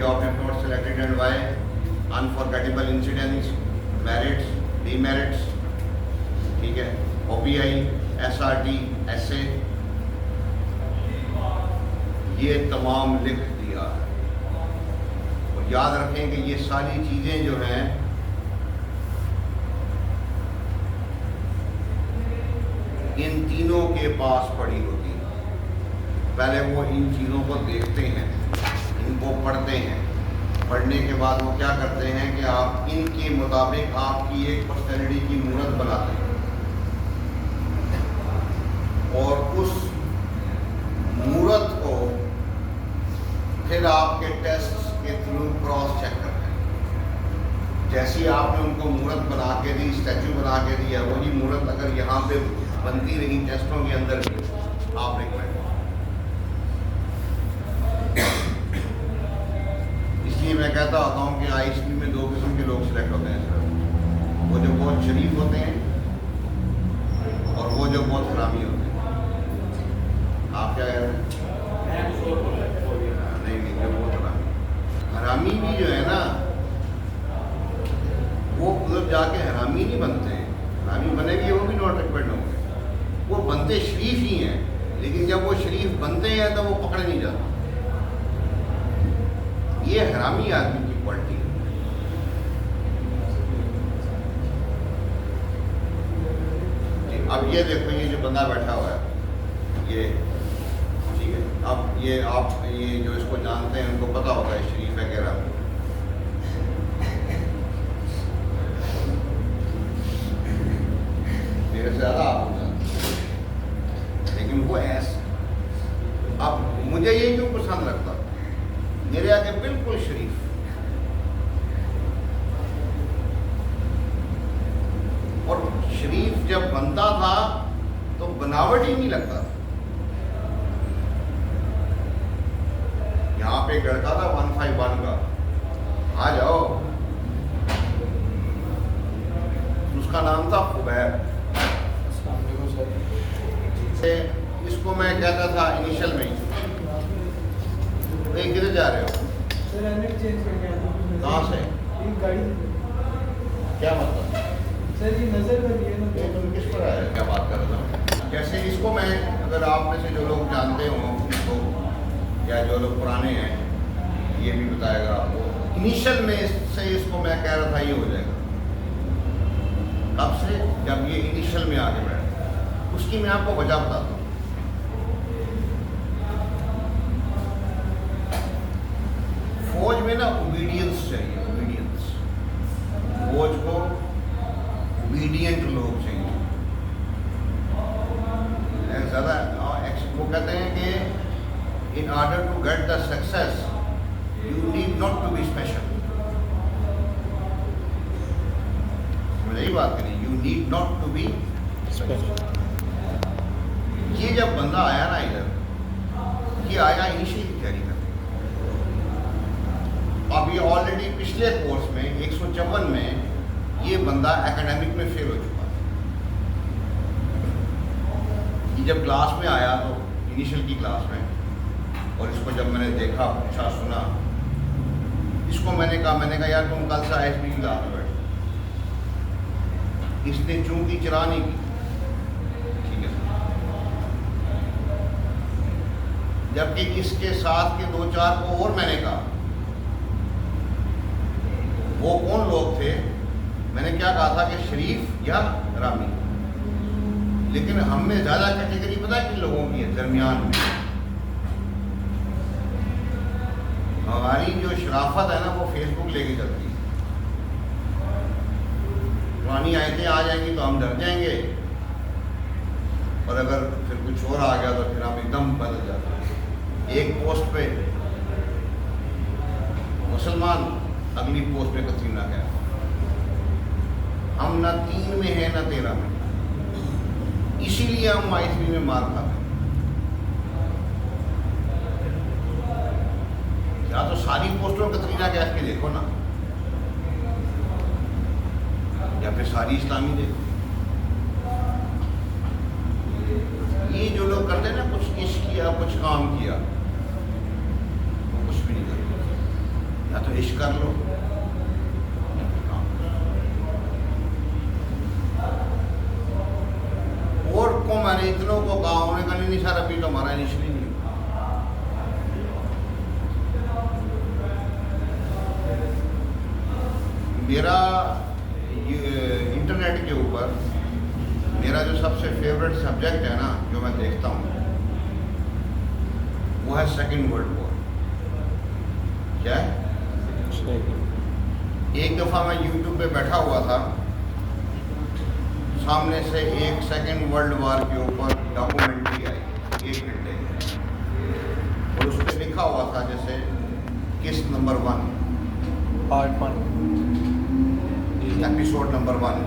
job if not selected and why, unforgettable incidents, merits, demerits, ठीक है, OPI, SRT, SA, ये तमाम लिख दिया है। और याद रखें कि ये सारी चीज़ें जो हैं इन तीनों के पास पड़ी होती हैं। पहले वो इन चीज़ों को देखते हैं, इनको पढ़ते हैं, पढ़ने के बाद वो क्या करते हैं कि आप इनके मुताबिक आपकी एक पर्सनैलिटी की मूर्त बनाते हैं और उस मूर्त को फिर आपके टेस्ट के थ्रू क्रॉस चेक करते हैं। जैसी आपने उनको मूर्त बना के दी, स्टैचू बना के दी है, वही मूर्त अगर यहाँ पे बनती रही टेस्टों के अंदर भी, आप रिकमेंड। इसलिए मैं कहता होता हूँ कि ISP में 2 किस्म के लोग सिलेक्ट होते हैं सर, वो जो बहुत शरीफ होते हैं और वो जो बहुत हरामी होते हैं। आप क्या कह रहे हैं? नहीं, जो बहुत हरामी भी जो है ना, वो मतलब जाके हरामी नहीं बनते हैं। हरामी बने भी वो भी नॉट रिकमेंड होंगे, वो बनते शरीफ ही हैं, लेकिन जब वो शरीफ बनते हैं तो वो पकड़े नहीं जाते। ये हरामी आदमी की क्वालिटी है। अब ये देखो, ये जो बंदा बैठा हुआ है, ये ठीक है, अब ये आप ये जो इसको जानते हैं उनको पता होता है शरीफ है कह रहा। मेरे से ज़्यादा आप हो जानते, लेकिन वो ऐसा। अब मुझे ये क्यों पसंद लगता, मेरे आगे बिल्कुल शरीफ, और शरीफ जब बनता था तो बनावट ही नहीं लगता था। यहाँ पे एक लड़का था 151 का, आ जाओ, उसका नाम था खुबैर। इसको मैं कहता था इनिशियल में ही, किधर जा रहे हो? सर हेलमेट चेंज करके आया था। कहाँ से? एक गाड़ी। क्या मतलब? सर ये नजर में भी है ना। ये तुम किस पर आए? क्या बात कर रहा था? जैसे इसको मैं, अगर आप में से जो लोग जानते हो इसको, या जो लोग पुराने हैं, ये भी बताएगा आपको। इनिशियल में से इसको मैं कह रहा था ये हो जाएगा। कब से? जब ये इनिशियल में आगे बैठा, उसकी मैं आपको वजह बताता हूँ। फौज में ना ओबीडियंस चाहिए, ओबीडियंस। फौज को ओबीडियंट लोग चाहिए। ज़्यादा वो कहते हैं कि in order to get the success you need not to be special. मुझे यही बात करी, you need not to be special. ये जब बंदा आया ना इधर, ये आया इनिशियल की तैयारी करने। अब ये ऑलरेडी पिछले कोर्स में 154 में ये बंदा एकेडमिक में फेल हो चुका। ये जब क्लास में आया तो इनिशियल की क्लास में, और इसको जब मैंने देखा, पूछा, सुना, इसको मैंने कहा यार तुम कल से ISP की क्लास में बैठो। इसने चूंकि चला नहीं की, ठीक है, जबकि इसके साथ के 2-4 को और मैंने कहा। वो कौन लोग थे? मैंने क्या कहा था कि शरीफ या रामी, लेकिन हम में ज़्यादा कैटेगरी पता है किन लोगों की है? दरमियान में। हमारी जो शराफत है ना, वो फेसबुक लेके चलती है। पुरानी आयतें आ जाएंगी तो हम डर जाएंगे, और अगर फिर कुछ और आ गया तो फिर हम एकदम बदल जाते हैं। एक पोस्ट पे मुसलमान, अगली पोस्ट पे कतरीना कैफ। हम ना 3 में है ना 13 में, इसीलिए हम ISP में मार खाते हैं। या तो सारी पोस्टों कतरीना कैफ के देखो ना, या फिर सारी इस्लामी देखो। ये जो लोग करते हैं ना, कुछ इश्क किया, कुछ काम किया, वो कुछ भी नहीं करते। या तो इश्क कर लो। और को मैंने इतनों को कहा, उन्होंने कहा नहीं सर अभी तो हमारा इनिशियली नहीं। मेरा इंटरनेट के ऊपर मेरा जो सबसे फेवरेट सब्जेक्ट है ना, जो मैं देखता हूँ, वो है सेकेंड वर्ल्ड वॉर। क्या है? एक दफ़ा मैं यूट्यूब पे बैठा हुआ था, सामने से एक सेकेंड वर्ल्ड वॉर के ऊपर डॉक्यूमेंट्री आई 1 घंटे की, और उस पर लिखा हुआ था जैसे किस नंबर 1, पार्ट 1, एपिसोड नंबर 1।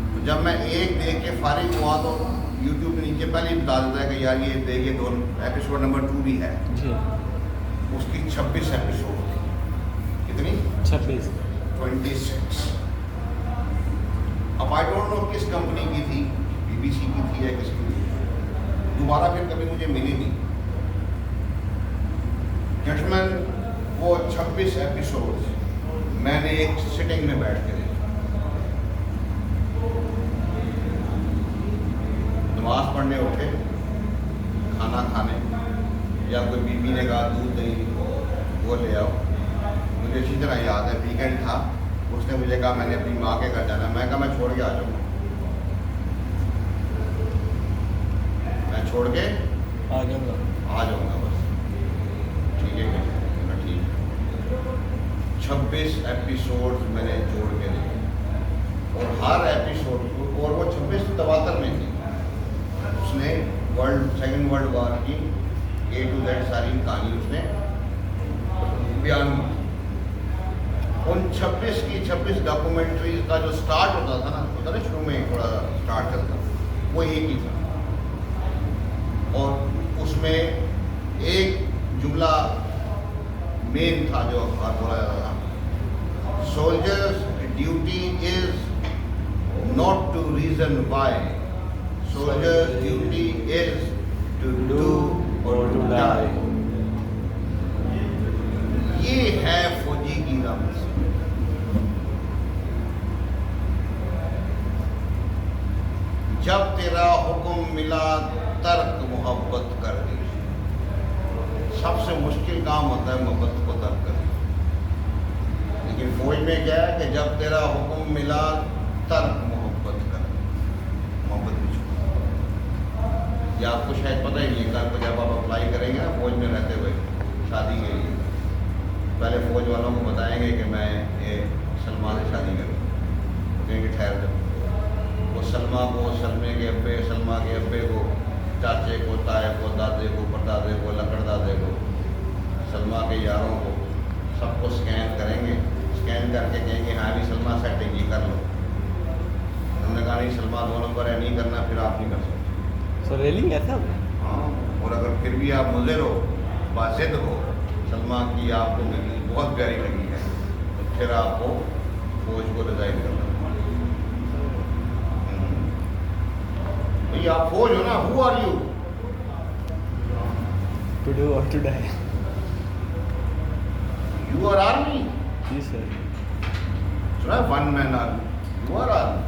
तो जब मैं एक देख के फारिग हुआ तो यूट्यूब नीचे पहले ही बता देता है कि यार ये देखिए, दोनों एपिसोड नंबर 2 भी है। उसकी 26 एपिसोड थी। कितनी? 26। 26। अब आई डोंट नो किस कंपनी की थी, BBC की थी या किसकी थी, दोबारा फिर कभी मुझे मिली नहीं। जजमेंट वो 26 एपिसोड मैंने एक सिटिंग में बैठ के देखा। नमाज पढ़ने उठे, खाना खाने, या कोई बीबी ने कहा दूध दही वो ले आओ। मुझे अच्छी तरह याद है, वीकेंड था, उसने मुझे कहा मैंने अपनी माँ के घर जाना। मैं कहा मैं छोड़ के आ जाऊँगा, मैं छोड़ के आ जाऊँगा बस। ठीक है क्या? मैं ठीक है। 26 एपिसोड मैंने जोड़ के देखे, और हर एपिसोड को, और वो 26 तवातर में थी। उसने सेकेंड वर्ल्ड वॉर की A to Z सारी कहानी उसने बयान की। उन 26 की 26 डॉक्यूमेंट्रीज का जो स्टार्ट होता था ना, होता ना शुरू में थोड़ा स्टार्ट करता, वो एक ही था। और उसमें एक जुमला मेन था जो बोला जाता था, soldier's duty is not to reason why, soldier's duty is to do और टू डाई। ये है फौजी की रमज। जब तेरा हुक्म मिला तर्क मोहब्बत कर दी। सबसे मुश्किल काम होता है मोहब्बत को तर्क करना, लेकिन फौज में क्या है कि जब तेरा हुक्म मिला तर्क मोहब्बत कर दी। मोहब्बत भी छूटा। ये आपको शायद पता ही नहीं है, कल को जब आप अप्लाई करेंगे ना फौज में रहते हुए शादी के लिए, पहले फौज वालों को बताएंगे कि मैं ये सलमा से शादी करूँ, कहेंगे ठहर जाओ। वो सलमा को, सलमे के अब्बे, सलमा के अब्बे को, चाचे को, ताए को, दादे को, परदादे को, लकड़दादे को, सलमा के यारों को, सबको स्कैन करेंगे। स्कैन करके कहेंगे हाँ भी सलमा सेटिंग ही कर लो। उन्होंने कहा नहीं सलमा 2 नंबर है, नहीं करना, फिर आप नहीं कर सकते। सो रेलिंग ऐसा? हाँ, और अगर फिर भी आप मुज़िर हो, बाज़िद हो, सलमा की आपको बहुत प्यारी लगी है, तो फिर आपको फौज को रिजाइन करना। भैया आप फौज हो ना, who are you? To do और to die. You are army. जी सर। सुना, 1 man army, you are army.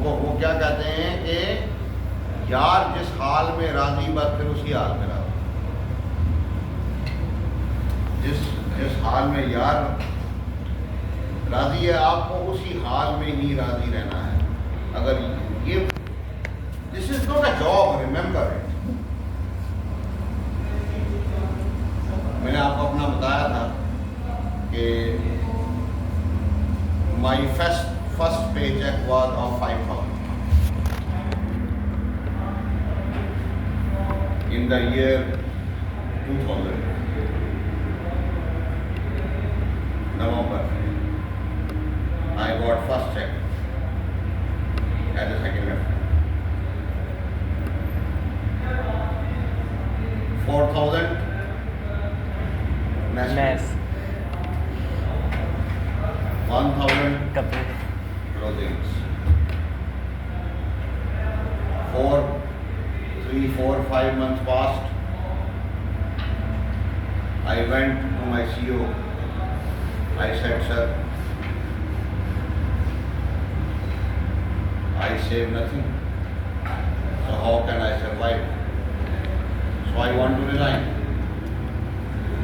वो क्या कहते हैं कि यार जिस हाल में राजी बस फिर उसी हाल में रहो। जिस हाल में यार राजी है, आपको उसी हाल में ही राजी रहना है। अगर ये this is not a job, remember it. मैंने आपको अपना बताया था कि माई first paycheck was of 5,000 in the year 2000 November. I got first check as a second lieutenant. 4,000 mess 1,000 कपड़े clothing. 3, 4, 5 months passed. I went to my CEO. I said, sir, I save nothing. So how can I survive? So I want to resign.